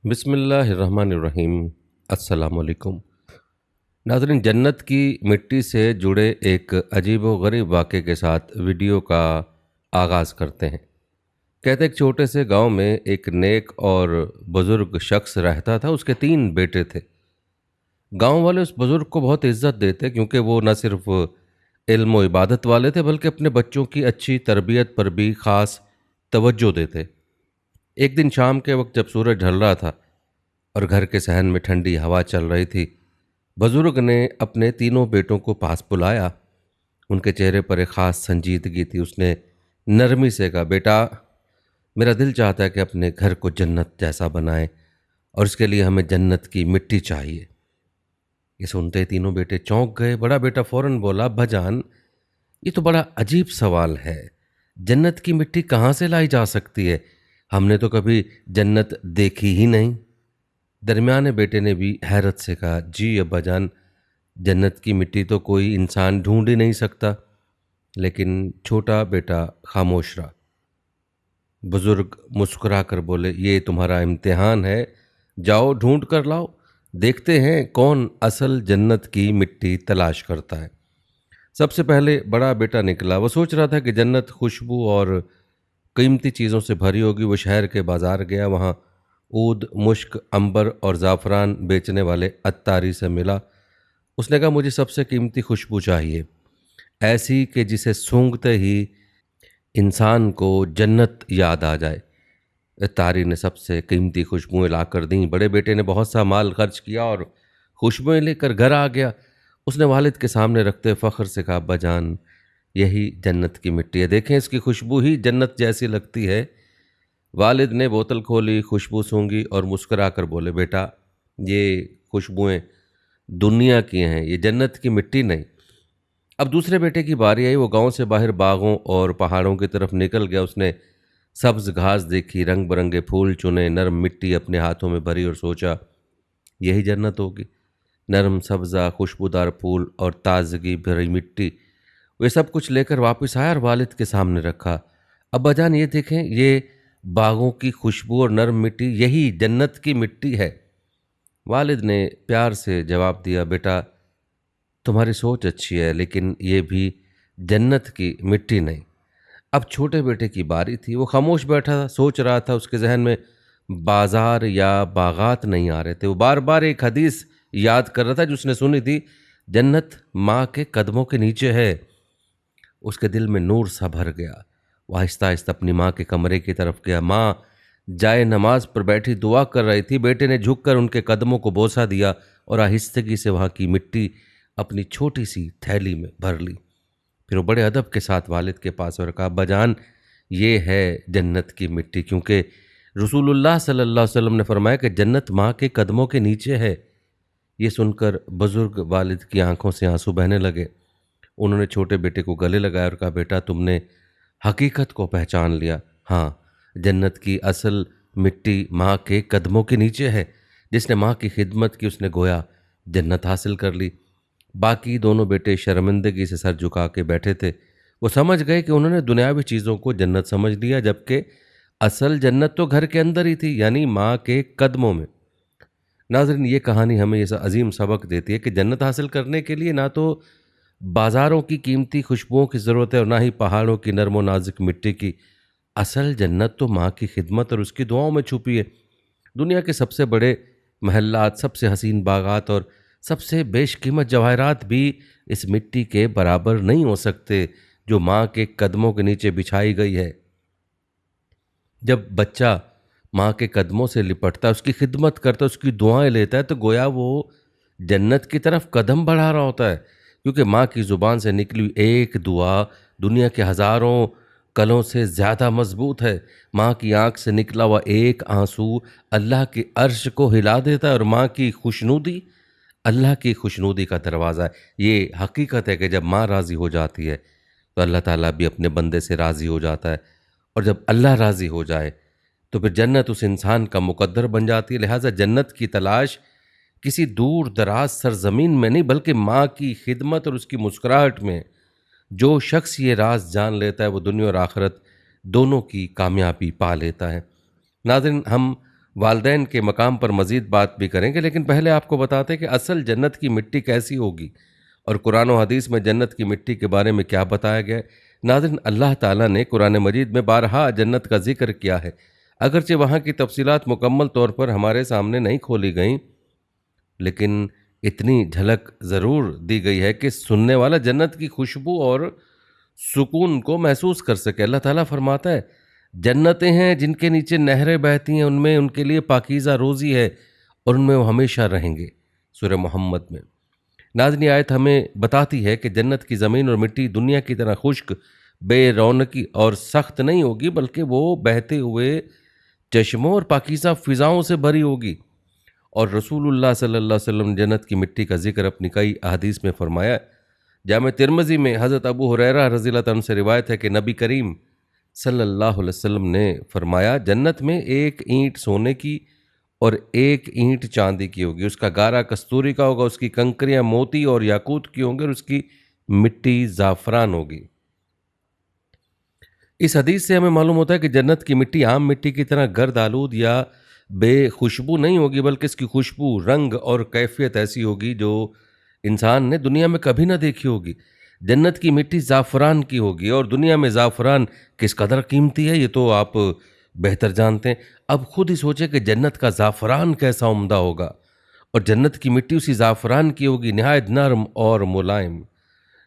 बिस्मिल्लाहिर्रहमानिर्रहीम। अस्सलाम वालेकुम। नाज़रीन, जन्नत की मिट्टी से जुड़े एक अजीब व गरीब वाक़े के साथ वीडियो का आगाज़ करते हैं। कहते एक छोटे से गांव में एक नेक और बुज़ुर्ग शख्स रहता था। उसके 3 बेटे थे। गांव वाले उस बुज़ुर्ग को बहुत इज़्ज़त देते क्योंकि वो न सिर्फ इल्म व इबादत वाले थे बल्कि अपने बच्चों की अच्छी तरबियत पर भी ख़ास तवज्जो देते। एक दिन शाम के वक्त जब सूरज ढल रहा था और घर के सहन में ठंडी हवा चल रही थी, बुजुर्ग ने अपने तीनों बेटों को पास बुलाया। उनके चेहरे पर एक खास संजीदगी थी। उसने नरमी से कहा, बेटा, मेरा दिल चाहता है कि अपने घर को जन्नत जैसा बनाएं और इसके लिए हमें जन्नत की मिट्टी चाहिए। ये सुनते ही तीनों बेटे चौंक गए। बड़ा बेटा फौरन बोला, अब्बाजान, ये तो बड़ा अजीब सवाल है। जन्नत की मिट्टी कहाँ से लाई जा सकती है? हमने तो कभी जन्नत देखी ही नहीं। दरमियाने बेटे ने भी हैरत से कहा, जी अब्बाजान, जन्नत की मिट्टी तो कोई इंसान ढूंढ ही नहीं सकता। लेकिन छोटा बेटा खामोश रहा। बुजुर्ग मुस्कुरा कर बोले, ये तुम्हारा इम्तिहान है, जाओ ढूंढ कर लाओ, देखते हैं कौन असल जन्नत की मिट्टी तलाश करता है। सबसे पहले बड़ा बेटा निकला। वो सोच रहा था कि जन्नत खुशबू और कीमती चीज़ों से भरी होगी। वो शहर के बाज़ार गया। वहाँ ऊद, मुश्क, अंबर और ज़ाफ़रान बेचने वाले अत्तारी से मिला। उसने कहा, मुझे सबसे कीमती खुशबू चाहिए, ऐसी कि जिसे सूंघते ही इंसान को जन्नत याद आ जाए। अत्तारी ने सबसे कीमती खुशबुएं लाकर दीं। बड़े बेटे ने बहुत सा माल खर्च किया और खुशबुएं लेकर घर आ गया। उसने वालिद के सामने रखते फ़ख्र से कहा, अब्बाजान, यही जन्नत की मिट्टी है, देखें इसकी खुशबू ही जन्नत जैसी लगती है। वालिद ने बोतल खोली, खुशबू सूंघी और मुस्कुरा कर बोले, बेटा, ये खुशबुएं दुनिया की हैं, ये जन्नत की मिट्टी नहीं। अब दूसरे बेटे की बारी आई। वो गांव से बाहर बागों और पहाड़ों की तरफ निकल गया। उसने सब्ज घास देखी, रंग बिरंगे फूल चुने, नरम मिट्टी अपने हाथों में भरी और सोचा, यही जन्नत होगी। नरम सब्जा, खुशबूदार फूल और ताजगी भरी मिट्टी। वे सब कुछ लेकर वापस आया और वालिद के सामने रखा। अब्बाजान, ये देखें, ये बागों की खुशबू और नरम मिट्टी, यही जन्नत की मिट्टी है। वालिद ने प्यार से जवाब दिया, बेटा, तुम्हारी सोच अच्छी है, लेकिन ये भी जन्नत की मिट्टी नहीं। अब छोटे बेटे की बारी थी। वो खामोश बैठा था, सोच रहा था। उसके जहन में बाजार या बागात नहीं आ रहे थे। वो बार बार एक हदीस याद कर रहा था जो उसने सुनी थी, जन्नत माँ के कदमों के नीचे है। उसके दिल में नूर सा भर गया। वो आहिस्ता आहिस्ता अपनी माँ के कमरे की तरफ गया। माँ जाए नमाज पर बैठी दुआ कर रही थी। बेटे ने झुककर उनके कदमों को बोसा दिया और आहिस्तगी से वहाँ की मिट्टी अपनी छोटी सी थैली में भर ली। फिर वो बड़े अदब के साथ वालिद के पास और कहा, अब्बाजान, ये है जन्नत की मिट्टी, क्योंकि रसूलुल्लाह सल्लल्लाहु अलैहि वसल्लम ने फरमाया कि जन्नत माँ के कदमों के नीचे है। ये सुनकर बुजुर्ग वालिद की आंखों से आंसू बहने लगे। उन्होंने छोटे बेटे को गले लगाया और कहा, बेटा, तुमने हकीकत को पहचान लिया। हाँ, जन्नत की असल मिट्टी माँ के कदमों के नीचे है। जिसने माँ की खिदमत की उसने गोया जन्नत हासिल कर ली। बाकी दोनों बेटे शर्मिंदगी से सर झुका के बैठे थे। वो समझ गए कि उन्होंने दुनियावी चीज़ों को जन्नत समझ लिया, जबकि असल जन्नत तो घर के अंदर ही थी, यानी माँ के कदमों में। नाज़रीन, ये कहानी हमें ये अजीम सबक देती है कि जन्नत हासिल करने के लिए ना तो बाज़ारों की कीमती खुशबुओं की ज़रूरत है और ना ही पहाड़ों की नरम और नाजुक मिट्टी की। असल जन्नत तो माँ की खिदमत और उसकी दुआओं में छुपी है। दुनिया के सबसे बड़े महल्लात, सबसे हसीन बागात और सबसे बेशकीमत जवाहरात भी इस मिट्टी के बराबर नहीं हो सकते जो माँ के कदमों के नीचे बिछाई गई है। जब बच्चा माँ के कदमों से लिपटता है, उसकी खिदमत करता है, उसकी दुआएं लेता है, तो गोया वो जन्नत की तरफ कदम बढ़ा रहा होता है, क्योंकि माँ की ज़ुबान से निकली हुई एक दुआ दुनिया के हज़ारों कलों से ज़्यादा मजबूत है। माँ की आंख से निकला हुआ एक आंसू अल्लाह के अर्श को हिला देता है और माँ की खुशनुदी अल्लाह की खुशनुदी का दरवाज़ा है। ये हकीकत है कि जब माँ राज़ी हो जाती है तो अल्लाह ताला भी अपने बंदे से राज़ी हो जाता है, और जब अल्लाह राज़ी हो जाए तो फिर जन्नत उस इंसान का मुकद्दर बन जाती है। लिहाजा जन्नत की तलाश किसी दूर दराज सरजमीन में नहीं, बल्कि माँ की खिदमत और उसकी मुस्कुराहट में है। जो शख्स ये राज जान लेता है वो दुनिया और आखिरत दोनों की कामयाबी पा लेता है। नाज़रीन, हम वालदैन के मकाम पर मज़ीद बात भी करेंगे, लेकिन पहले आपको बताते हैं कि असल जन्नत की मिट्टी कैसी होगी और कुरान और हदीस में जन्नत की मिट्टी के बारे में क्या बताया गया है। नाज़रीन, अल्लाह ताला ने कुरान मजीद में बारहा जन्नत का जिक्र किया है। अगरचे वहाँ की तफसीलात मुकम्मल तौर पर हमारे सामने नहीं खोली गई, लेकिन इतनी झलक ज़रूर दी गई है कि सुनने वाला जन्नत की खुशबू और सुकून को महसूस कर सके। अल्लाह ताला फरमाता है, जन्नतें हैं जिनके नीचे नहरें बहती हैं, उनमें उनके लिए पाकीज़ा रोज़ी है और उनमें वो हमेशा रहेंगे। सूरह मोहम्मद में नाज़नी आयत हमें बताती है कि जन्नत की ज़मीन और मिट्टी दुनिया की तरह खुश्क, बेरौनकी और सख्त नहीं होगी, बल्कि वो बहते हुए चश्मों और पाकीज़ा फ़िज़ाओं से भरी होगी। और रसूलुल्लाह सल्लल्लाहु अलैहि वसल्लम ने जन्नत की मिट्टी का जिक्र अपनी कई अहादीस में फरमाया। जामे तिरमिज़ी में हज़रत अबू हुरैरा रज़ियल्लाहु अन्हु से रिवायत है कि नबी करीम सल्लल्लाहु अलैहि वसल्लम ने फरमाया, जन्नत में एक ईंट सोने की और एक ईंट चांदी की होगी। उसका गारा कस्तूरी का होगा, उसकी कंकरियां मोती और याकूत की होंगी और उसकी मिट्टी ज़ाफ़रान होगी। इस हदीस से हमें मालूम होता है कि जन्नत की मिट्टी आम मिट्टी की तरह गर्द आलूद या बेखुशबू नहीं होगी, बल्कि इसकी खुशबू, रंग और कैफियत ऐसी होगी जो इंसान ने दुनिया में कभी ना देखी होगी। जन्नत की मिट्टी ज़ाफ़रान की होगी और दुनिया में ज़ाफ़रान किस कदर कीमती है ये तो आप बेहतर जानते हैं। अब खुद ही सोचें कि जन्नत का ज़ाफ़रान कैसा उम्दा होगा और जन्नत की मिट्टी उसी ज़ाफ़रान की होगी, नहायत नरम और मुलायम।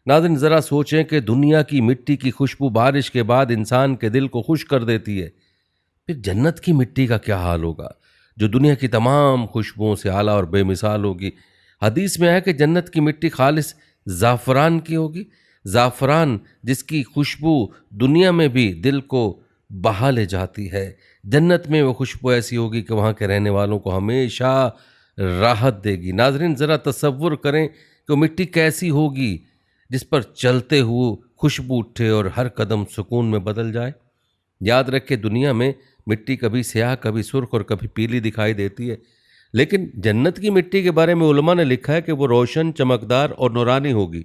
नाज़रीन, ज़रा सोचें कि दुनिया की मिट्टी की खुशबू बारिश के बाद इंसान के दिल को खुश कर देती है, फिर जन्नत की मिट्टी का क्या हाल होगा जो दुनिया की तमाम खुशबुओं से आला और बेमिसाल होगी। हदीस में है कि जन्नत की मिट्टी खालिस ज़ाफ़रान की होगी, ज़ाफ़रान जिसकी खुशबू दुनिया में भी दिल को बहा ले जाती है। जन्नत में वो खुशबू ऐसी होगी कि वहाँ के रहने वालों को हमेशा राहत देगी। नाज़रीन, ज़रा तसव्वुर करें कि वो मिट्टी कैसी होगी जिस पर चलते हुए खुशबू उठे और हर कदम सुकून में बदल जाए। याद रखें, दुनिया में मिट्टी कभी स्याह, कभी सुर्ख और कभी पीली दिखाई देती है, लेकिन जन्नत की मिट्टी के बारे में उलमा ने लिखा है कि वो रोशन, चमकदार और नूरानी होगी।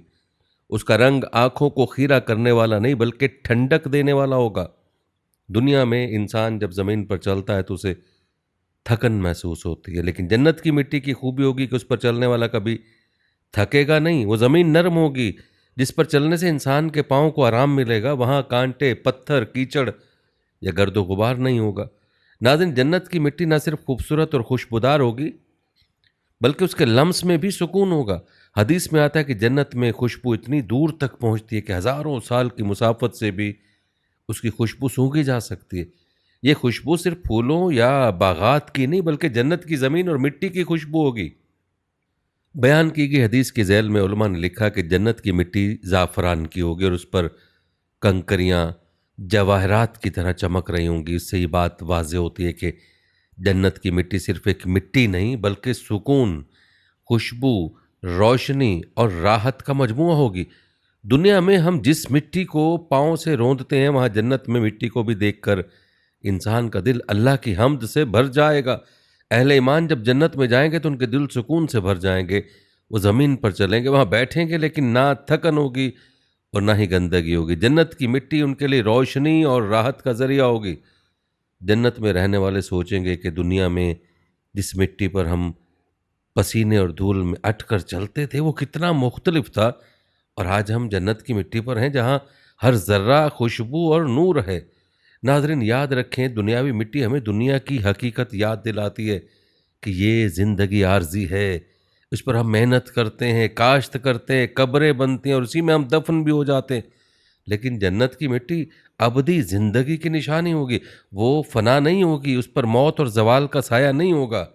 उसका रंग आंखों को खीरा करने वाला नहीं, बल्कि ठंडक देने वाला होगा। दुनिया में इंसान जब ज़मीन पर चलता है तो उसे थकन महसूस होती है, लेकिन जन्नत की मिट्टी की खूबी होगी कि उस पर चलने वाला कभी थकेगा नहीं। वो ज़मीन नरम होगी जिस पर चलने से इंसान के पाँव को आराम मिलेगा। वहाँ कांटे, पत्थर, कीचड़ या गर्दो गुबार नहीं होगा। नाज़रीन, जन्नत की मिट्टी न सिर्फ खूबसूरत और खुशबूदार होगी, बल्कि उसके लम्स में भी सुकून होगा। हदीस में आता है कि जन्नत में खुशबू इतनी दूर तक पहुँचती है कि हज़ारों साल की मुसाफत से भी उसकी खुशबू सूंघी जा सकती है। ये खुशबू सिर्फ फूलों या बागात की नहीं, बल्कि जन्नत की ज़मीन और मिट्टी की खुशबू होगी। बयान की गई हदीस की झैल में उलमा ने लिखा कि जन्नत की मिट्टी ज़ाफ़रान की होगी और उस पर कंकरियाँ जवाहरात की तरह चमक रही होंगी। इससे ये बात वाज़ेह होती है कि जन्नत की मिट्टी सिर्फ एक मिट्टी नहीं, बल्कि सुकून, खुशबू, रोशनी और राहत का मजमूआ होगी। दुनिया में हम जिस मिट्टी को पाँव से रौंदते हैं, वहाँ जन्नत में मिट्टी को भी देखकर इंसान का दिल अल्लाह की हम्द से भर जाएगा। अहले ईमान जब जन्नत में जाएंगे तो उनके दिल सुकून से भर जाएंगे। वो ज़मीन पर चलेंगे, वहाँ बैठेंगे, लेकिन ना थकन होगी और ना ही गंदगी होगी। जन्नत की मिट्टी उनके लिए रोशनी और राहत का ज़रिया होगी। जन्नत में रहने वाले सोचेंगे कि दुनिया में जिस मिट्टी पर हम पसीने और धूल में अटकर चलते थे वो कितना मुख्तलिफ था, और आज हम जन्नत की मिट्टी पर हैं जहाँ हर ज़र्रा खुशबू और नूर है। नाज़रीन, याद रखें, दुनियावी मिट्टी हमें दुनिया की हकीकत याद दिलाती है कि ये ज़िंदगी आर्जी है। इस पर हम मेहनत करते हैं, काश्त करते हैं, कब्रें बनती हैं और उसी में हम दफन भी हो जाते हैं। लेकिन जन्नत की मिट्टी अबदी ज़िंदगी की निशानी होगी। वो फना नहीं होगी, उस पर मौत और जवाल का साया नहीं होगा।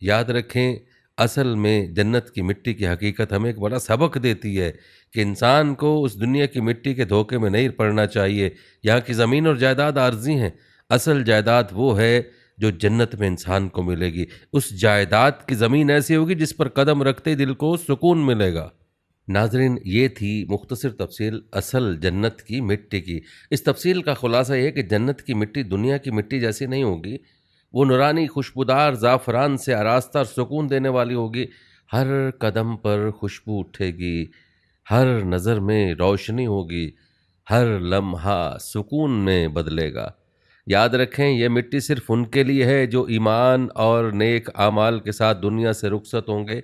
याद रखें, असल में जन्नत की मिट्टी की हकीकत हमें एक बड़ा सबक देती है कि इंसान को उस दुनिया की मिट्टी के धोखे में नहीं पड़ना चाहिए। यहाँ की ज़मीन और जायदाद आर्जी हैं, असल जायदाद वो है जो जन्नत में इंसान को मिलेगी। उस जायदाद की ज़मीन ऐसी होगी जिस पर कदम रखते ही दिल को सुकून मिलेगा। नाजरीन, ये थी मुख्तसर तफसील असल जन्नत की मिट्टी की। इस तफसील का खुलासा ये है कि जन्नत की मिट्टी दुनिया की मिट्टी जैसी नहीं होगी। वो नूरानी, खुशबूदार, ज़ाफ़रान से आरास्ता और सुकून देने वाली होगी। हर कदम पर खुशबू उठेगी, हर नज़र में रोशनी होगी, हर लम्हा सुकून में बदलेगा। याद रखें, यह मिट्टी सिर्फ उनके लिए है जो ईमान और नेक आमाल के साथ दुनिया से रुखसत होंगे।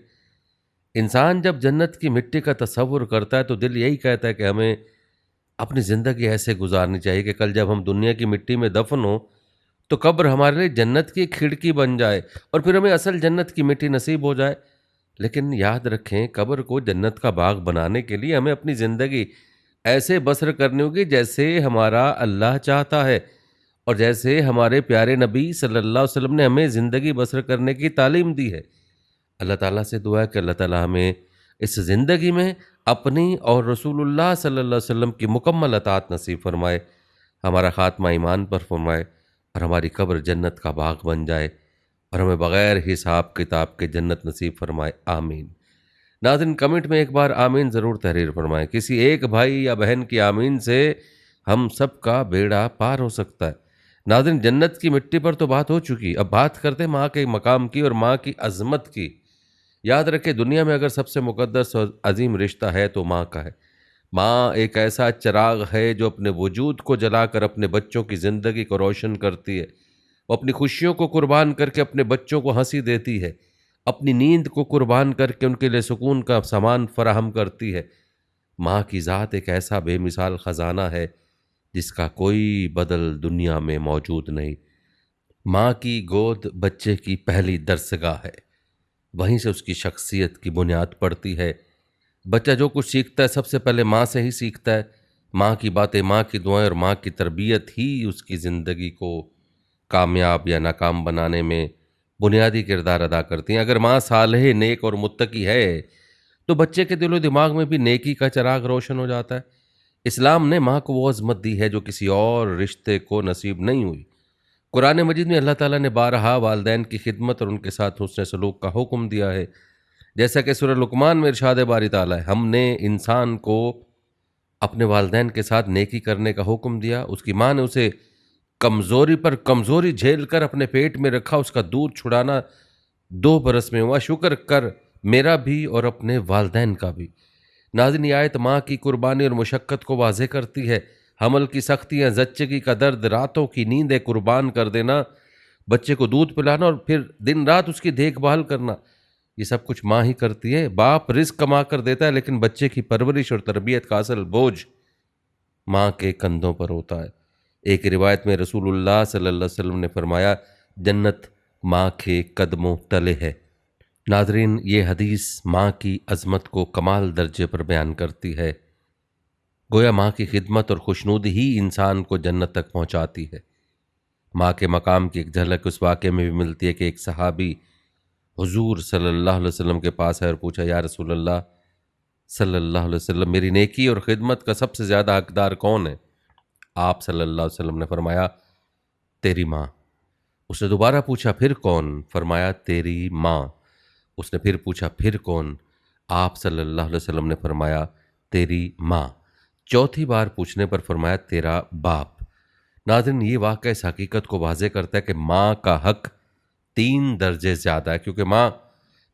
इंसान जब जन्नत की मिट्टी का तसव्वुर करता है तो दिल यही कहता है कि हमें अपनी ज़िंदगी ऐसे गुजारनी चाहिए कि कल जब हम दुनिया की मिट्टी में दफन हो तो कब्र हमारे लिए जन्नत की एक खिड़की बन जाए और फिर हमें असल जन्नत की मिट्टी नसीब हो जाए। लेकिन याद रखें, कब्र को जन्नत का बाग बनाने के लिए हमें अपनी ज़िंदगी ऐसे बसर करनी होगी जैसे हमारा अल्लाह चाहता है और जैसे हमारे प्यारे नबी सल्लल्लाहु अलैहि वसल्लम ने हमें ज़िंदगी बसर करने की तालीम दी है। अल्लाह ताला से दुआ है कि अल्लाह ताला हमें इस ज़िंदगी में अपनी और रसूलुल्लाह सल्लल्लाहु अलैहि वसल्लम की मुकम्मल अताअत नसीब फरमाए, हमारा ख़ात्मा ईमान पर फरमाए और हमारी कब्र जन्नत का बाग बन जाए और हमें बग़ैर हिसाब किताब के जन्नत नसीब फरमाए, आमीन। नाज़रीन, कमेंट में एक बार आमीन ज़रूर तहरीर फरमाएं। किसी एक भाई या बहन की आमीन से हम सब का बेड़ा पार हो सकता है। नाज़रीन, जन्नत की मिट्टी पर तो बात हो चुकी, अब बात करते हैं माँ के मकाम की और माँ की अज़मत की। याद रखें, दुनिया में अगर सबसे मुक़द्दस और अजीम रिश्ता है तो माँ का है। माँ एक ऐसा चिराग है जो अपने वजूद को जलाकर अपने बच्चों की ज़िंदगी को रोशन करती है। वो अपनी खुशियों को कुर्बान करके अपने बच्चों को हंसी देती है, अपनी नींद को कुर्बान करके उनके लिए सुकून का सामान फराहम करती है। माँ की ज़ात एक ऐसा बेमिसाल ख़जाना है जिसका कोई बदल दुनिया में मौजूद नहीं। माँ की गोद बच्चे की पहली दरसगाह है, वहीं से उसकी शख्सियत की बुनियाद पड़ती है। बच्चा जो कुछ सीखता है सबसे पहले माँ से ही सीखता है। माँ की बातें, माँ की दुआएं और माँ की तरबियत ही उसकी ज़िंदगी को कामयाब या नाकाम बनाने में बुनियादी किरदार अदा करती हैं। अगर माँ सालेह, नेक और मुत्तकी है तो बच्चे के दिलो दिमाग में भी नेकी का चिराग रोशन हो जाता है। इस्लाम ने माँ को वो अज़मत दी है जो किसी और रिश्ते को नसीब नहीं हुई। कुरान मजीद में अल्लाह ताला ने बारहा वालदैन की खिदमत और उनके साथ हुस्न सलूक का हुक्म दिया है। जैसा कि सूरह लुकमान में इरशाद बारी ताला है, हमने इंसान को अपने वालदैन के साथ नेकी करने का हुक्म दिया। उसकी माँ ने उसे कमज़ोरी पर कमज़ोरी झेल कर अपने पेट में रखा, उसका दूध छुड़ाना 2 बरस में हुआ। शुक्र कर मेरा भी और अपने वालदैन का भी। नाज़रीन, ये आयत माँ की कुर्बानी और मुशक्क़त को वाज़े करती है। हमल की सख्तियाँ, ज़च्चगी का दर्द, रातों की नींदें कुर्बान कर देना, बच्चे को दूध पिलाना और फिर दिन रात उसकी देखभाल करना, ये सब कुछ माँ ही करती है। बाप रिस्क कमा कर देता है लेकिन बच्चे की परवरिश और तरबियत का असल बोझ माँ के कंधों पर होता है। एक रिवायत में रसूलुल्लाह सल्लल्लाहु अलैहि वसल्लम ने फरमाया, जन्नत माँ के कदमों तले है। नादरीन, ये हदीस माँ की अज़मत को कमाल दर्जे पर बयान करती है। गोया माँ की खिदमत और खुशनूदी ही इंसान को जन्नत तक पहुँचाती है। माँ के मकाम की एक झलक उस वाक़े में भी मिलती है कि एक सहाबी हुजूर सल्लल्लाहु अलैहि वसल्लम के पास है और पूछा, या रसूलल्लाह सल्लल्लाहु अलैहि वसल्लम, मेरी नेकी और खिदमत का सबसे ज़्यादा हकदार कौन है? आप सल्लल्लाहु अलैहि वसल्लम ने फरमाया, तेरी माँ। उसने दोबारा पूछा, फिर कौन? फरमाया, तेरी माँ। उसने फिर पूछा, फिर कौन? आप सल्लल्लाहु अलैहि वसल्लम ने फरमाया, तेरी माँ। चौथी बार पूछने पर फरमाया, तेरा बाप। नाज़रीन, ये वाक़या इस हकीकत को वाज़े करता है कि माँ का हक़ 3 दर्जे ज़्यादा है, क्योंकि माँ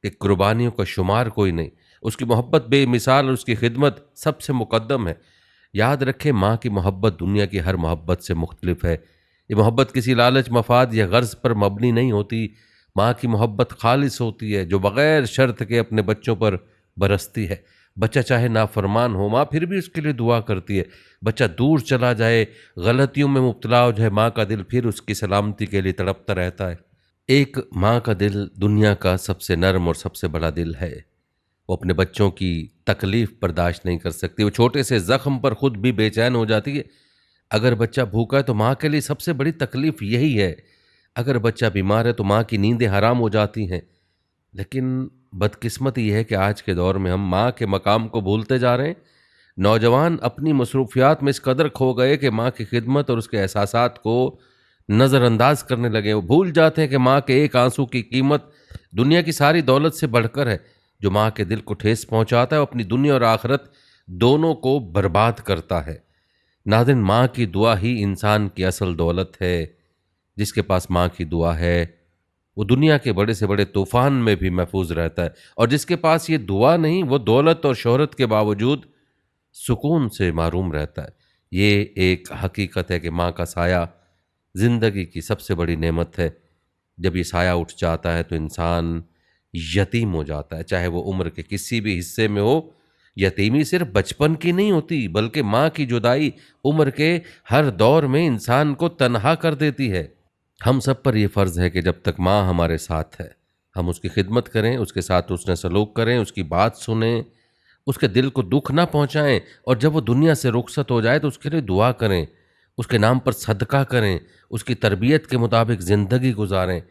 की कुर्बानियों का शुमार कोई नहीं। उसकी मोहब्बत बेमिसाल और उसकी खिदमत सबसे मुक़द्दम है। याद रखें, माँ की मोहब्बत दुनिया की हर मोहब्बत से मुख्तलिफ है। ये मोहब्बत किसी लालच, मफाद या गर्ज़ पर मबनी नहीं होती। माँ की मोहब्बत खालिस होती है, जो बग़ैर शर्त के अपने बच्चों पर बरसती है। बच्चा चाहे नाफरमान हो, माँ फिर भी उसके लिए दुआ करती है। बच्चा दूर चला जाए, गलतियों में मुब्तला हो जाए, माँ का दिल फिर उसकी सलामती के लिए तड़पता रहता है। एक माँ का दिल दुनिया का सबसे नर्म और सबसे बड़ा दिल है। वो अपने बच्चों की तकलीफ़ बर्दाश्त नहीं कर सकती। वो छोटे से ज़ख्म पर खुद भी बेचैन हो जाती है। अगर बच्चा भूखा है तो माँ के लिए सबसे बड़ी तकलीफ़ यही है। अगर बच्चा बीमार है तो माँ की नींदें हराम हो जाती हैं। लेकिन बदकिस्मती यह है कि आज के दौर में हम माँ के मकाम को भूलते जा रहे हैं। नौजवान अपनी मसरूफियात में इस कदर खो गए कि माँ की खिदमत और उसके एहसासात को नज़रअंदाज करने लगे। वो भूल जाते हैं कि माँ के एक आंसू की कीमत दुनिया की सारी दौलत से बढ़कर है। जो माँ के दिल को ठेस पहुँचाता है, वो अपनी दुनिया और आखिरत दोनों को बर्बाद करता है। नाज़रीन, माँ की दुआ ही इंसान की असल दौलत है। जिसके पास माँ की दुआ है वो दुनिया के बड़े से बड़े तूफ़ान में भी महफूज रहता है, और जिसके पास ये दुआ नहीं, वो दौलत और शोहरत के बावजूद सुकून से महरूम रहता है। ये एक हकीकत है कि माँ का साया ज़िंदगी की सबसे बड़ी नेमत है। जब ये साया उठ जाता है तो इंसान यतीम हो जाता है, चाहे वो उम्र के किसी भी हिस्से में हो। यतीमी सिर्फ बचपन की नहीं होती, बल्कि माँ की जुदाई उम्र के हर दौर में इंसान को तन्हा कर देती है। हम सब पर यह फ़र्ज़ है कि जब तक माँ हमारे साथ है, हम उसकी खिदमत करें, उसके साथ उसने सलूक करें, उसकी बात सुनें, उसके दिल को दुख ना पहुंचाएं, और जब वो दुनिया से रुखसत हो जाए तो उसके लिए दुआ करें, उसके नाम पर सदका करें, उसकी तरबियत के मुताबिक ज़िंदगी गुजारें।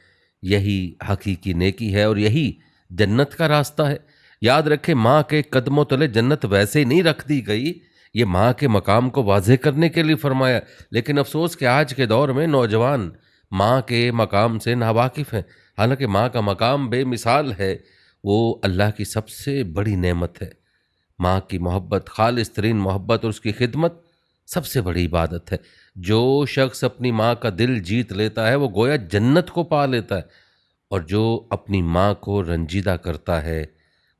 यही हकीकी नेकी है और यही जन्नत का रास्ता है। याद रखें, माँ के कदमों तले जन्नत वैसे ही नहीं रख दी गई, ये माँ के मकाम को वाज़ेह करने के लिए फरमाया। लेकिन अफसोस कि आज के दौर में नौजवान माँ के मकाम से नावाकिफ़ हैं। हालांकि माँ का मकाम बेमिसाल है, वो अल्लाह की सबसे बड़ी नेमत है। माँ की मोहब्बत, खालिस तरीन मोहब्बत और उसकी खिदमत सबसे बड़ी इबादत है। जो शख्स अपनी माँ का दिल जीत लेता है वो गोया जन्नत को पा लेता है, और जो अपनी माँ को रंजीदा करता है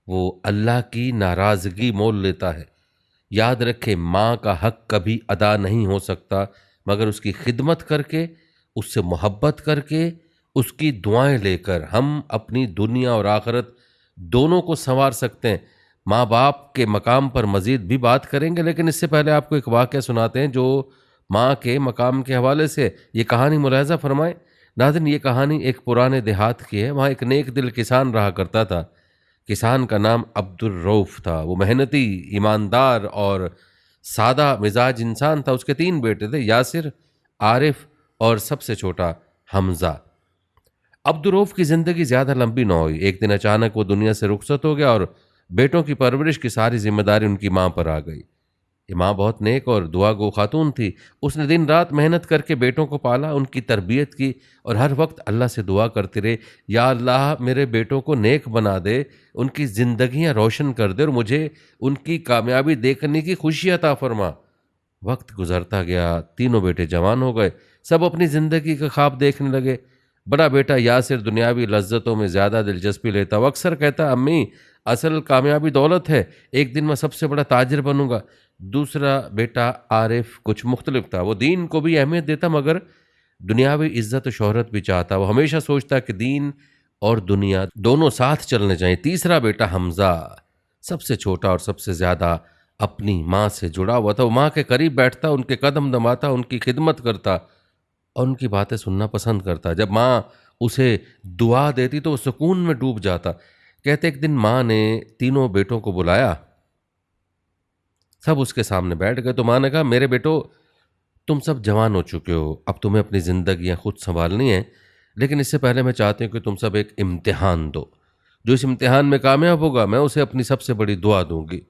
वो अल्लाह की नाराज़गी मोल लेता है। याद रखें, माँ का हक कभी अदा नहीं हो सकता मगर उसकी खिदमत करके, उससे मोहब्बत करके, उसकी दुआएं लेकर हम अपनी दुनिया और आखिरत दोनों को संवार सकते हैं। माँ बाप के मकाम पर मज़ीद भी बात करेंगे, लेकिन इससे पहले आपको एक वाक़या सुनाते हैं जो माँ के मकाम के हवाले से। ये कहानी मुलाहिज़ा फरमाएं नाज़रीन, ये कहानी एक पुराने देहात की है। वहाँ एक नेक दिल किसान रहा करता था। किसान का नाम अब्दुल रऊफ़ था। वो मेहनती, ईमानदार और सादा मिजाज इंसान था। उसके 3 बेटे थे, यासिर, आरिफ और सबसे छोटा हमज़ा। अब्दुल रऊफ़ की ज़िंदगी ज़्यादा लंबी ना हुई। एक दिन अचानक वो दुनिया से रुखसत हो गया और बेटों की परवरिश की सारी जिम्मेदारी उनकी माँ पर आ गई। ये माँ बहुत नेक और दुआ गो खातून थी। उसने दिन रात मेहनत करके बेटों को पाला, उनकी तरबियत की और हर वक्त अल्लाह से दुआ करती रही, या अल्लाह मेरे बेटों को नेक बना दे, उनकी ज़िंदगियाँ रोशन कर दे और मुझे उनकी कामयाबी देखने की खुशी अता फरमा। वक्त गुजरता गया, तीनों बेटे जवान हो गए, सब अपनी ज़िंदगी का ख्वाब देखने लगे। बड़ा बेटा यासिर दुनियावी लज्जतों में ज़्यादा दिलचस्पी लेता। वो अक्सर कहता, अम्मी असल कामयाबी दौलत है, एक दिन मैं सबसे बड़ा ताजिर बनूंगा। दूसरा बेटा आरिफ कुछ मुख्तलिफ था। वो दीन को भी अहमियत देता मगर दुनियावी इज्जत और शोहरत भी चाहता। वो हमेशा सोचता कि दीन और दुनिया दोनों साथ चलने चाहिए। तीसरा बेटा हमज़ा सबसे छोटा और सबसे ज़्यादा अपनी माँ से जुड़ा हुआ था। वो माँ के करीब बैठता, उनके कदम दबाता, उनकी खिदमत करता और उनकी बातें सुनना पसंद करता। जब माँ उसे दुआ देती तो वो सुकून में डूब जाता। कहते एक दिन माँ ने तीनों बेटों को बुलाया, सब उसके सामने बैठ गए। तो माँ ने कहा, मेरे बेटो, तुम सब जवान हो चुके हो, अब तुम्हें अपनी ज़िंदगियाँ खुद संभालनी है, लेकिन इससे पहले मैं चाहती हूँ कि तुम सब एक इम्तिहान दो। जो इस इम्तिहान में कामयाब होगा मैं उसे अपनी सबसे बड़ी दुआ दूंगी।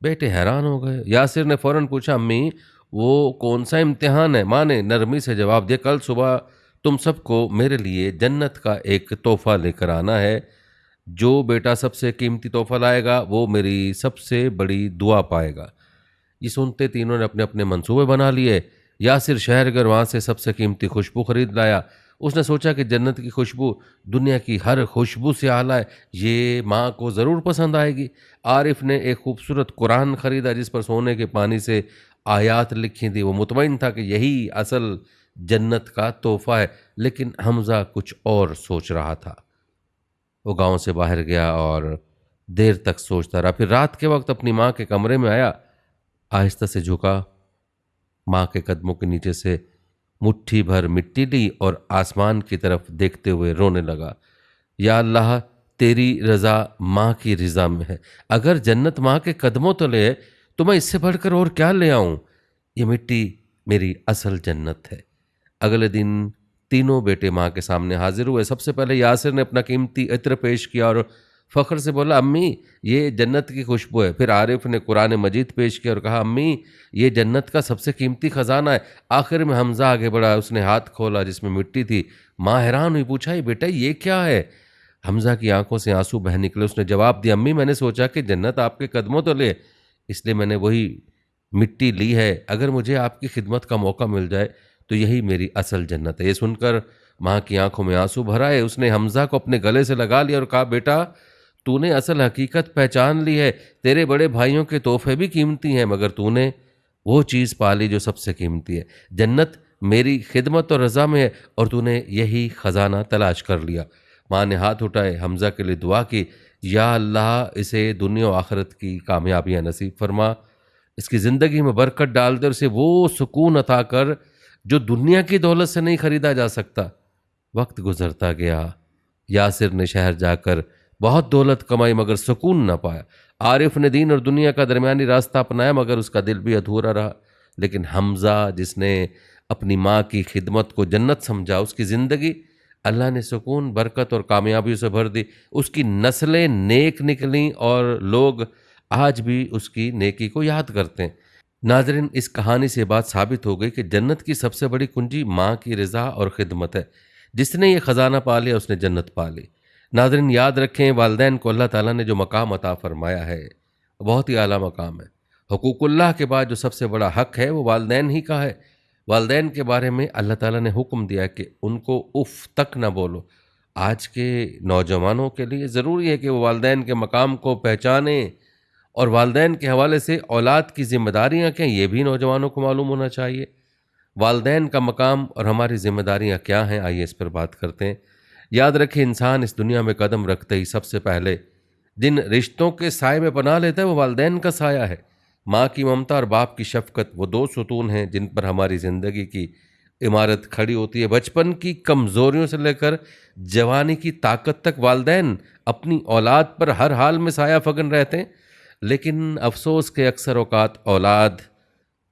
बेटे हैरान हो गए। यासिर ने फ़ौरन पूछा, अम्मी वो कौन सा इम्तिहान है? माँ ने नरमी से जवाब दिया, कल सुबह तुम सबको मेरे लिए जन्नत का एक तोहफ़ा लेकर आना है। जो बेटा सबसे कीमती तोहफ़ा लाएगा वो मेरी सबसे बड़ी दुआ पाएगा। ये सुनते तीनों ने अपने अपने मंसूबे बना लिए। यासिर शहर गए, वहाँ से सबसे कीमती खुशबू खरीद लाया। उसने सोचा कि जन्नत की खुशबू दुनिया की हर खुशबू से आला है, ये माँ को ज़रूर पसंद आएगी। आरिफ ने एक खूबसूरत कुरान ख़रीदा जिस पर सोने के पानी से आयात लिखी थी। वो मुतमईन था कि यही असल जन्नत का तोहफ़ा है। लेकिन हमज़ा कुछ और सोच रहा था। वो गांव से बाहर गया और देर तक सोचता रहा। फिर रात के वक्त अपनी माँ के कमरे में आया, आहिस्ता से झुका, माँ के कदमों के नीचे से मुट्ठी भर मिट्टी ली और आसमान की तरफ देखते हुए रोने लगा। या अल्लाह, तेरी रज़ा माँ की रज़ा में है। अगर जन्नत माँ के कदमों तले है तो मैं इससे बढ़कर और क्या ले आऊं? ये मिट्टी मेरी असल जन्नत है। अगले दिन तीनों बेटे माँ के सामने हाजिर हुए। सबसे पहले यासिर ने अपना कीमती इत्र पेश किया और फ़ख्र से बोला, अम्मी ये जन्नत की खुशबू है। फिर आरिफ ने कुरान मजीद पेश किया और कहा, अम्मी ये जन्नत का सबसे कीमती ख़जाना है। आखिर में हमज़ा आगे बढ़ा, उसने हाथ खोला जिसमें मिट्टी थी। माँ हैरान हुई, पूछा, ये बेटा ये क्या है? हमज़ा की आंखों से आंसू बह निकले। उसने जवाब दिया, अम्मी मैंने सोचा कि जन्नत आपके कदमों तले, इसलिए मैंने वही मिट्टी ली है। अगर मुझे आपकी खिदमत का मौका मिल जाए तो यही मेरी असल जन्नत है। ये सुनकर माँ की आंखों में आंसू भर आए। उसने हमज़ा को अपने गले से लगा लिया और कहा, बेटा तूने असल हकीकत पहचान ली है। तेरे बड़े भाइयों के तोहफे भी कीमती हैं मगर तूने वो चीज़ पा ली जो सबसे कीमती है। जन्नत मेरी खिदमत और रज़ा में है और तूने यही ख़जाना तलाश कर लिया। माँ ने हाथ उठाए, हमज़ा के लिए दुआ की, या अल्लाह इसे दुनिया और आखिरत की कामयाबियाँ नसीब फरमा, इसकी ज़िंदगी में बरकत डाल दे और इसे वो सुकून अता कर जो दुनिया की दौलत से नहीं ख़रीदा जा सकता। वक्त गुजरता गया। यासिर ने शहर जाकर बहुत दौलत कमाई मगर सुकून न पाया। आरिफ ने दीन और दुनिया का दरमियानी रास्ता अपनाया मगर उसका दिल भी अधूरा रहा। लेकिन हमज़ा जिसने अपनी माँ की खिदमत को जन्नत समझा, उसकी ज़िंदगी अल्लाह ने सुकून, बरकत और कामयाबियों से भर दी। उसकी नस्लें नेक निकलीं और लोग आज भी उसकी नेकी को याद करते हैं। नाज़रीन, इस कहानी से बात साबित हो गई कि जन्नत की सबसे बड़ी कुंजी माँ की रज़ा और ख़िदमत है। जिसने ये ख़जाना पा लिया उसने जन्नत पा ली। नाज़रीन, याद रखें, वालिदैन को अल्लाह ताला ने जो मकाम अता फ़रमाया है बहुत ही आला मकाम है। हुकूकुल्लाह के बाद जो सबसे बड़ा हक़ है वो वालिदैन ही का है। वालिदैन के बारे में अल्लाह ताला ने हुक्म दिया कि उनको उफ़ तक ना बोलो। आज के नौजवानों के लिए ज़रूरी है कि वो वालिदैन के मकाम को पहचानें और वालिदैन के हवाले से औलाद की ज़िम्मेदारियाँ क्या हैं ये भी नौजवानों को मालूम होना चाहिए। वालिदैन का मकाम और हमारी ज़िम्मेदारियाँ क्या हैं, आइए इस पर बात करते हैं। याद रखें, इंसान इस दुनिया में कदम रखते ही सबसे पहले जिन रिश्तों के साए में पनाह लेता है वो वालिदैन का साया है। माँ की ममता और बाप की शफ़क़त वो दो सुतून हैं जिन पर हमारी ज़िंदगी की इमारत खड़ी होती है। बचपन की कमज़ोरियों से लेकर जवानी की ताकत तक वालिदैन अपनी औलाद पर हर हाल में साया फगन रहते हैं। लेकिन अफसोस के अक्सर औक़ात औलाद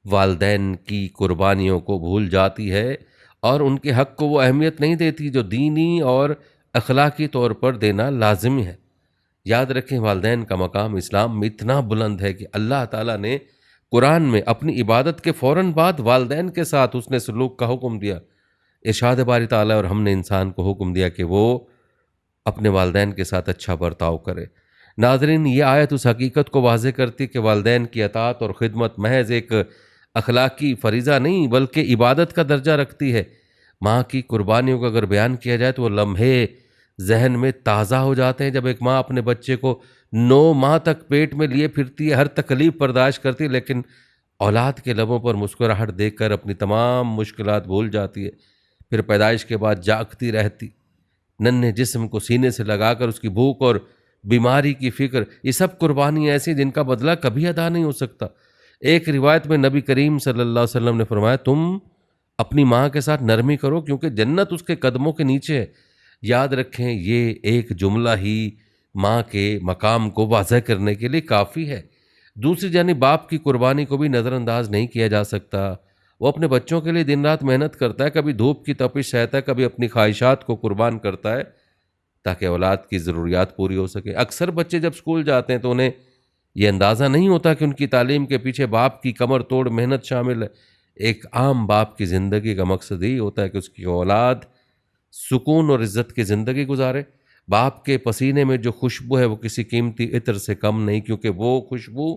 वालिदैन की कुर्बानियों को भूल जाती है और उनके हक़ को वो अहमियत नहीं देती जो दीनी और अखलाकी तौर पर देना लाजिमी है। याद रखें, वालिदैन का मकाम इस्लाम में इतना बुलंद है कि अल्लाह ताला ने कुरान में अपनी इबादत के फ़ौरन बाद वालिदैन के साथ उसने सलूक का हुक्म दिया। इरशाद बारी ताला, और हमने इंसान को हुक्म दिया कि वो अपने वालिदैन के साथ अच्छा बर्ताव करे। नाज़रीन, ये आयत उस हकीकत को वाज़े करती कि वालिदैन की अतात और ख़िदमत महज़ एक अखलाकी फ़रीज़ा नहीं बल्कि इबादत का दर्जा रखती है। माँ की कुर्बानियों को अगर बयान किया जाए तो वो लम्हे जहन में ताज़ा हो जाते हैं। जब एक माँ अपने बच्चे को 9 माह तक पेट में लिए फिरती है, हर तकलीफ़ बर्दाश्त करती है, लेकिन औलाद के लबों पर मुस्कुराहट देखकर अपनी तमाम मुश्किलात भूल जाती है। फिर पैदाइश के बाद जागती रहती, नन्हे जिस्म को सीने से लगाकर उसकी भूख और बीमारी की फ़िक्र, ये सब कुर्बानियाँ ऐसी जिनका बदला कभी अदा नहीं हो सकता। एक रिवायत में नबी करीम सल्लल्लाहु अलैहि वसल्लम ने फरमाया, तुम अपनी माँ के साथ नरमी करो क्योंकि जन्नत उसके कदमों के नीचे है। याद रखें, ये एक जुमला ही माँ के मकाम को वाज़ह करने के लिए काफ़ी है। दूसरी जानिब बाप की कुर्बानी को भी नज़रअंदाज नहीं किया जा सकता। वो अपने बच्चों के लिए दिन रात मेहनत करता है, कभी धूप की तपिश सहता है, कभी अपनी ख्वाहिशात को कुर्बान करता है ताकि औलाद की ज़रूरियात पूरी हो सके। अक्सर बच्चे जब स्कूल जाते हैं तो उन्हें यह अंदाज़ा नहीं होता कि उनकी तालीम के पीछे बाप की कमर तोड़ मेहनत शामिल है। एक आम बाप की ज़िंदगी का मकसद यही होता है कि उसकी औलाद सुकून और इज़्ज़त की ज़िंदगी गुजारे। बाप के पसीने में जो खुशबू है वो किसी कीमती इत्र से कम नहीं, क्योंकि वो खुशबू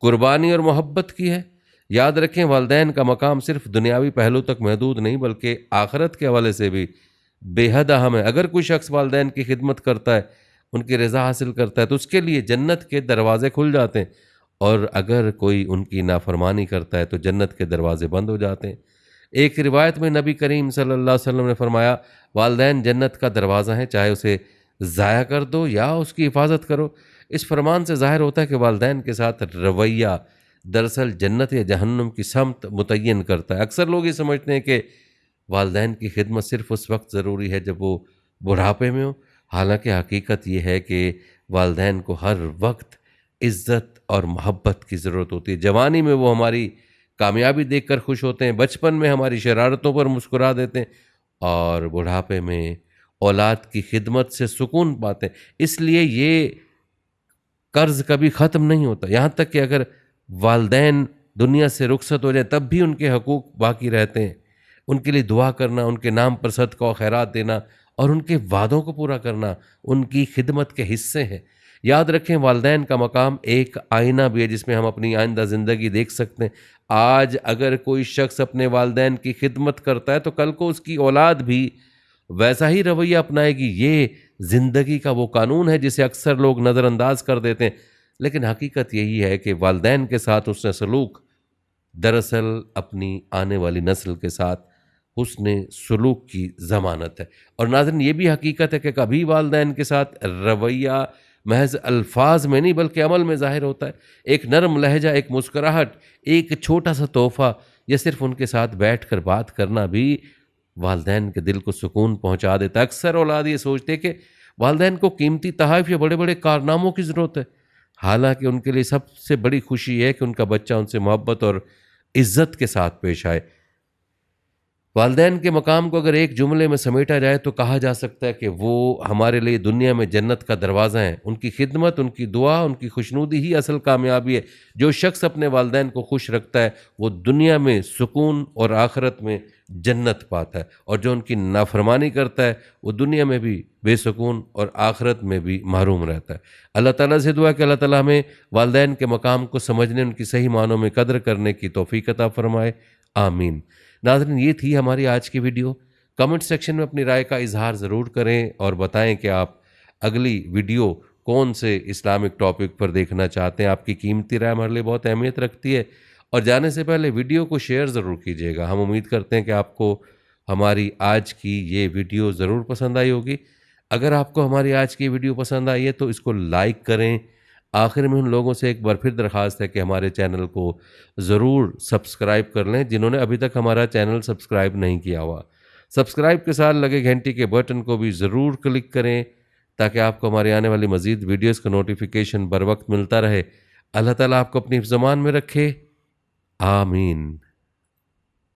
कुर्बानी और मोहब्बत की है। याद रखें, वालिदैन का मकाम सिर्फ दुनियावी पहलू तक महदूद नहीं बल्कि आखिरत के हवाले से भी बेहद अहम है। अगर कोई शख्स वालिदैन की खिदमत करता है, उनकी रज़ा हासिल करता है तो उसके लिए जन्नत के दरवाज़े खुल जाते हैं, और अगर कोई उनकी नाफरमानी करता है तो जन्नत के दरवाज़े बंद हो जाते हैं। एक रिवायत में नबी करीम सल्लल्लाहु अलैहि वसल्लम ने फरमाया, वालिदैन जन्नत का दरवाज़ा है, चाहे उसे ज़ाया कर दो या उसकी हिफाजत करो। इस फरमान से ज़ाहिर होता है कि वालिदैन के साथ रवैया दरअसल जन्नत या जहन्नुम की समत मुतय्यन करता है। अक्सर लोग ये समझते हैं कि वालिदैन की खिदमत सिर्फ़ उस वक्त ज़रूरी है जब वो बुढ़ापे में हो, हालांकि हकीकत ये है कि वालिदैन को हर वक्त इज़्ज़त और मोहब्बत की ज़रूरत होती है। जवानी में वो हमारी कामयाबी देखकर खुश होते हैं, बचपन में हमारी शरारतों पर मुस्कुरा देते हैं, और बुढ़ापे में औलाद की खिदमत से सुकून पाते हैं। इसलिए ये कर्ज़ कभी ख़त्म नहीं होता। यहाँ तक कि अगर वालिदैन दुनिया से रुखसत हो जाए तब भी उनके हकूक़ बाकी रहते हैं। उनके लिए दुआ करना, उनके नाम पर सदका और खैरात देना और उनके वादों को पूरा करना उनकी खिदमत के हिस्से हैं। याद रखें, वालिदैन का मकाम एक आईना भी है जिसमें हम अपनी आइंदा ज़िंदगी देख सकते हैं। आज अगर कोई शख्स अपने वालिदैन की खिदमत करता है तो कल को उसकी औलाद भी वैसा ही रवैया अपनाएगी। ये ज़िंदगी का वो कानून है जिसे अक्सर लोग नज़रअंदाज कर देते हैं, लेकिन हकीकत यही है कि वालिदैन के साथ उसने सलूक दरअसल अपनी आने वाली नस्ल के साथ हुस्न सलूक की ज़मानत है। और नाज़रीन, ये भी हकीकत है कि कभी वालिदैन के साथ रवैया महज अल्फाज में नहीं बल्कि अमल में ज़ाहिर होता है। एक नरम लहजा, एक मुस्कुराहट, एक छोटा सा तोहफ़ा या सिर्फ उनके साथ बैठ कर बात करना भी वालिदैन के दिल को सुकून पहुँचा देता है। अक्सर औलाद ये सोचते हैं कि वालिदैन को कीमती तोहफ़े या बड़े बड़े कारनामों की ज़रूरत है, हालांकि उनके लिए सबसे बड़ी खुशी है कि उनका बच्चा उनसे मोहब्बत और इज़्ज़त के साथ पेश आए। वालिदैन के मकाम को अगर एक जुमले में समेटा जाए तो कहा जा सकता है कि वो हमारे लिए दुनिया में जन्नत का दरवाज़ा हैं। उनकी खिदमत, उनकी दुआ, उनकी खुशनुदी ही असल कामयाबी है। जो शख्स अपने वालिदैन को खुश रखता है वो दुनिया में सुकून और आखिरत में जन्नत पाता है, और जो उनकी नाफरमानी करता है वो दुनिया में भी बेसुकून और आखिरत में भी महरूम रहता है। अल्लाह ताला से दुआ कि अल्लाह ताला हमें वालिदैन के मकाम को समझने, उनकी सही मानों में कदर करने की तौफीक अता फरमाए। आमीन। नाज़रीन, ये थी हमारी आज की वीडियो। कमेंट सेक्शन में अपनी राय का इजहार ज़रूर करें और बताएं कि आप अगली वीडियो कौन से इस्लामिक टॉपिक पर देखना चाहते हैं। आपकी कीमती राय हमारे लिए बहुत अहमियत रखती है। और जाने से पहले वीडियो को शेयर ज़रूर कीजिएगा। हम उम्मीद करते हैं कि आपको हमारी आज की ये वीडियो ज़रूर पसंद आई होगी। अगर आपको हमारी आज की वीडियो पसंद आई है तो इसको लाइक करें। आखिर में उन लोगों से एक बार फिर दरख्वास्त है कि हमारे चैनल को ज़रूर सब्सक्राइब कर लें जिन्होंने अभी तक हमारा चैनल सब्सक्राइब नहीं किया हुआ। सब्सक्राइब के साथ लगे घंटी के बटन को भी ज़रूर क्लिक करें ताकि आपको हमारे आने वाली मज़ीद वीडियोज़ का नोटिफिकेशन बर वक्त मिलता रहे। अल्लाह ताला आपको अपनी ज़मान में रखे। आमीन।